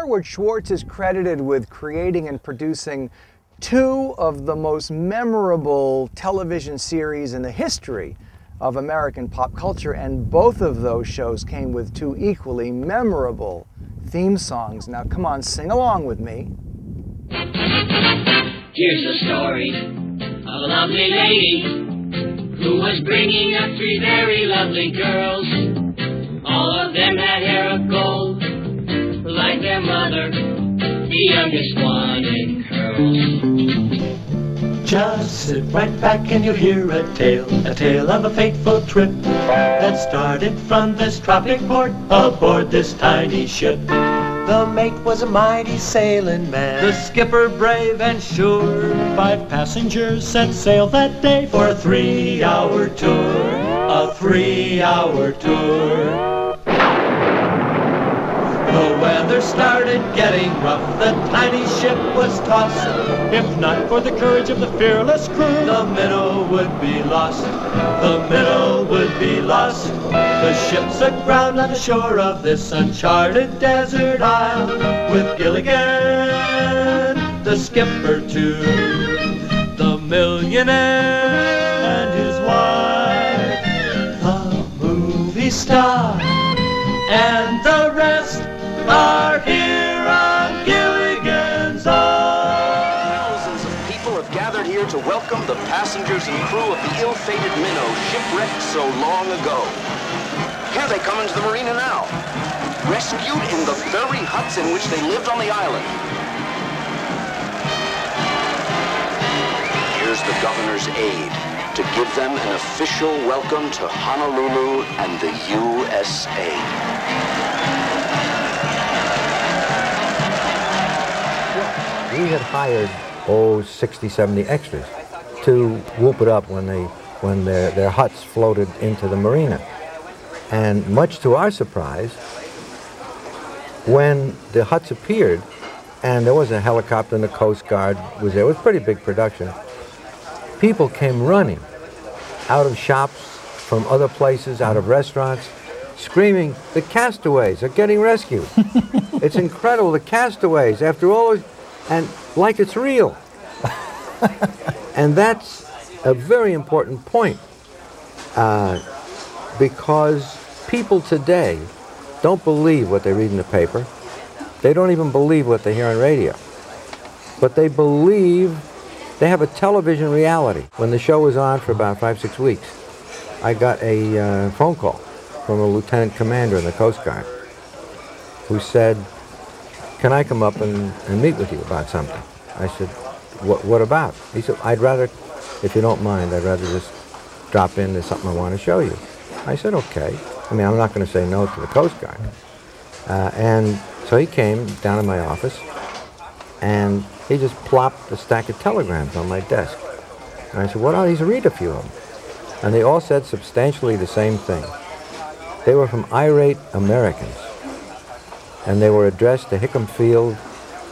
Sherwood Schwartz is credited with creating and producing two of the most memorable television series in the history of American pop culture, and both of those shows came with two equally memorable theme songs. Now come on, sing along with me. Here's a story of a lovely lady who was bringing up three very lovely girls. All of them had hair of gold, like their mother, the youngest one in curls. Just sit right back and you'll hear a tale of a fateful trip that started from this tropic port aboard this tiny ship. The mate was a mighty sailing man, the skipper brave and sure. 5 passengers set sail that day for a 3-hour tour, a 3-hour tour. The weather started getting rough, the tiny ship was tossed. If not for the courage of the fearless crew, the minnow would be lost, the minnow would be lost. The ship's aground on the shore of this uncharted desert isle, with Gilligan, the skipper too, the millionaire and his wife, the movie star, and the rest are here on Gilligan's Isle. Thousands of people have gathered here to welcome the passengers and crew of the ill-fated minnow shipwrecked so long ago. Here they come into the marina now, rescued in the very huts in which they lived on the island. Here's the governor's aide to give them an official welcome to Honolulu and the USA. We had hired, 60, 70 extras to whoop it up when their huts floated into the marina. And much to our surprise, when the huts appeared, and there was a helicopter and the Coast Guard was there, it was a pretty big production, people came running out of shops, from other places, out of restaurants, screaming, "The castaways are getting rescued." It's incredible, the castaways, after all those, and like it's real. And that's a very important point, because people today don't believe what they read in the paper. They don't even believe what they hear on radio. But they believe, they have a television reality. When the show was on for about 5, 6 weeks, I got a phone call from a lieutenant commander in the Coast Guard who said, "Can I come up and meet with you about something?" I said, what about? He said, "I'd rather, if you don't mind, I'd rather just drop in, there's something I want to show you." I said, "Okay." I mean, I'm not going to say no to the Coast Guard. And so he came down to my office, and he just plopped a stack of telegrams on my desk. And I said, "What are these? Read a few of them." And they all said substantially the same thing. They were from irate Americans. And they were addressed to Hickam Field,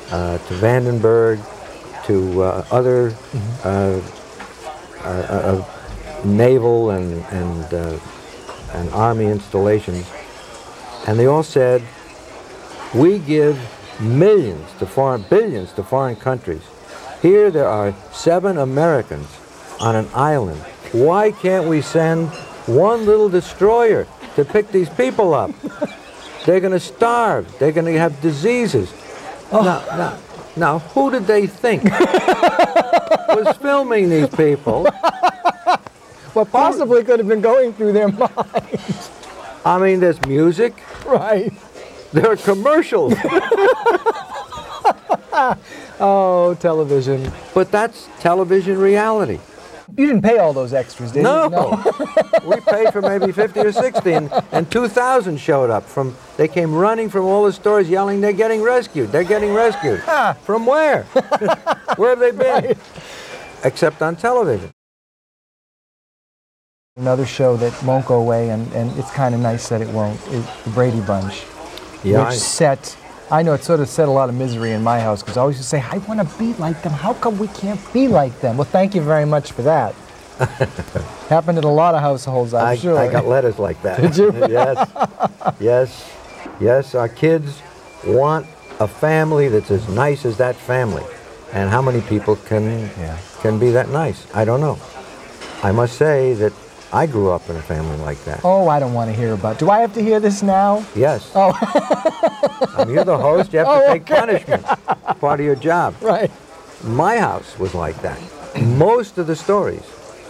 to Vandenberg, to other naval and army installations. And they all said, "We give billions to foreign countries. Here there are 7 Americans on an island. Why can't we send one little destroyer to pick these people up? They're going to starve. They're going to have diseases." Now, who did they think was filming these people? What possibly could have been going through their minds? I mean, there's music. Right. There are commercials. Oh, television. But that's television reality. You didn't pay all those extras, did you? No. We paid for maybe 50 or 60, and 2,000 showed up. They came running from all the stores yelling, "They're getting rescued, they're getting rescued." From where? Where have they been? Right. Except on television. Another show that won't go away, and it's kind of nice that it won't, is the Brady Bunch. Yeah, which I know it sort of set a lot of misery in my house, because I always used to say, "I want to be like them. How come we can't be like them?" Well, thank you very much for that. Happened in a lot of households, I'm sure. I got letters like that. Did you? Yes. Yes. Yes, our kids want a family that's as nice as that family. And how many people can be that nice? I don't know. I must say that I grew up in a family like that. Oh, I don't want to hear about it. Do I have to hear this now? Yes. Oh. You're the host. You have to take punishment. Part of your job. Right. My house was like that. Most of the stories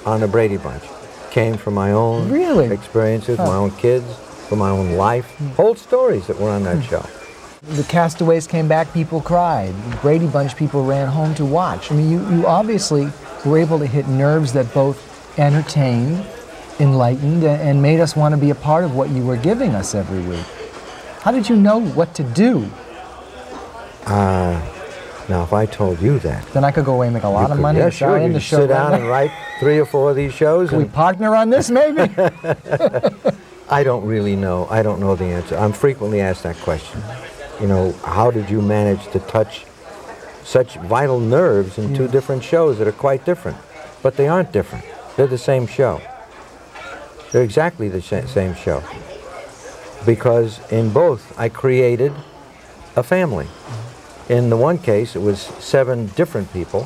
on the Brady Bunch came from my own experiences, my own kids, from my own life. Whole stories that were on that show. The castaways came back, people cried. The Brady Bunch people ran home to watch. I mean, you obviously were able to hit nerves that both entertained, enlightened, and made us want to be a part of what you were giving us every week. How did you know what to do? Now, if I told you that, then I could go away and make a lot of money. Yeah, sure. You sit down and write 3 or 4 of these shows. Can we partner on this, maybe? I don't really know. I don't know the answer. I'm frequently asked that question. You know, how did you manage to touch such vital nerves in 2 different shows that are quite different? But they aren't different. They're the same show. They're exactly the same show. Because in both, I created a family. In the one case, it was 7 different people,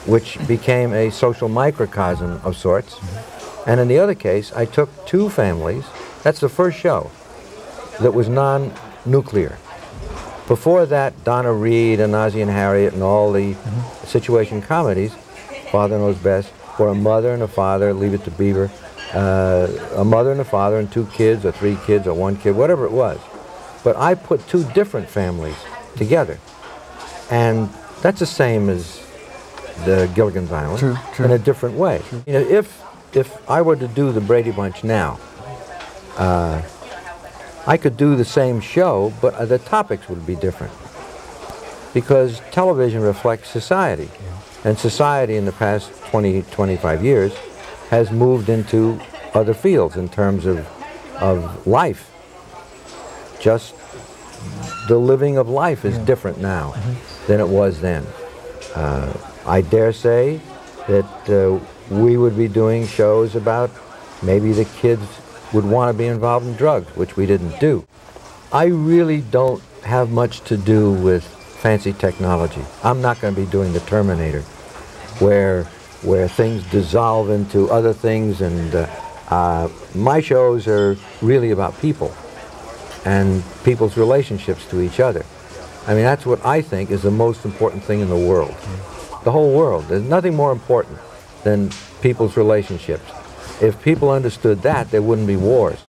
which became a social microcosm of sorts. And in the other case, I took 2 families. That's the first show that was non-nuclear. Before that, Donna Reed and Ozzie and Harriet and all the situation comedies, Father Knows Best, were a mother and a father, Leave It to Beaver, a mother and a father and 2 kids or 3 kids or 1 kid, whatever it was. But I put 2 different families together. And that's the same as the Gilligan's Island in a different way. You know, if I were to do the Brady Bunch now, I could do the same show, but the topics would be different. Because television reflects society. And society in the past 20, 25 years has moved into other fields in terms of life. Just the living of life is different now than it was then. I dare say that we would be doing shows about maybe the kids would want to be involved in drugs, which we didn't do. I really don't have much to do with fancy technology. I'm not going to be doing the Terminator, where things dissolve into other things, and my shows are really about people and people's relationships to each other. I mean, that's what I think is the most important thing in the world. The whole world. There's nothing more important than people's relationships. If people understood that, there wouldn't be wars.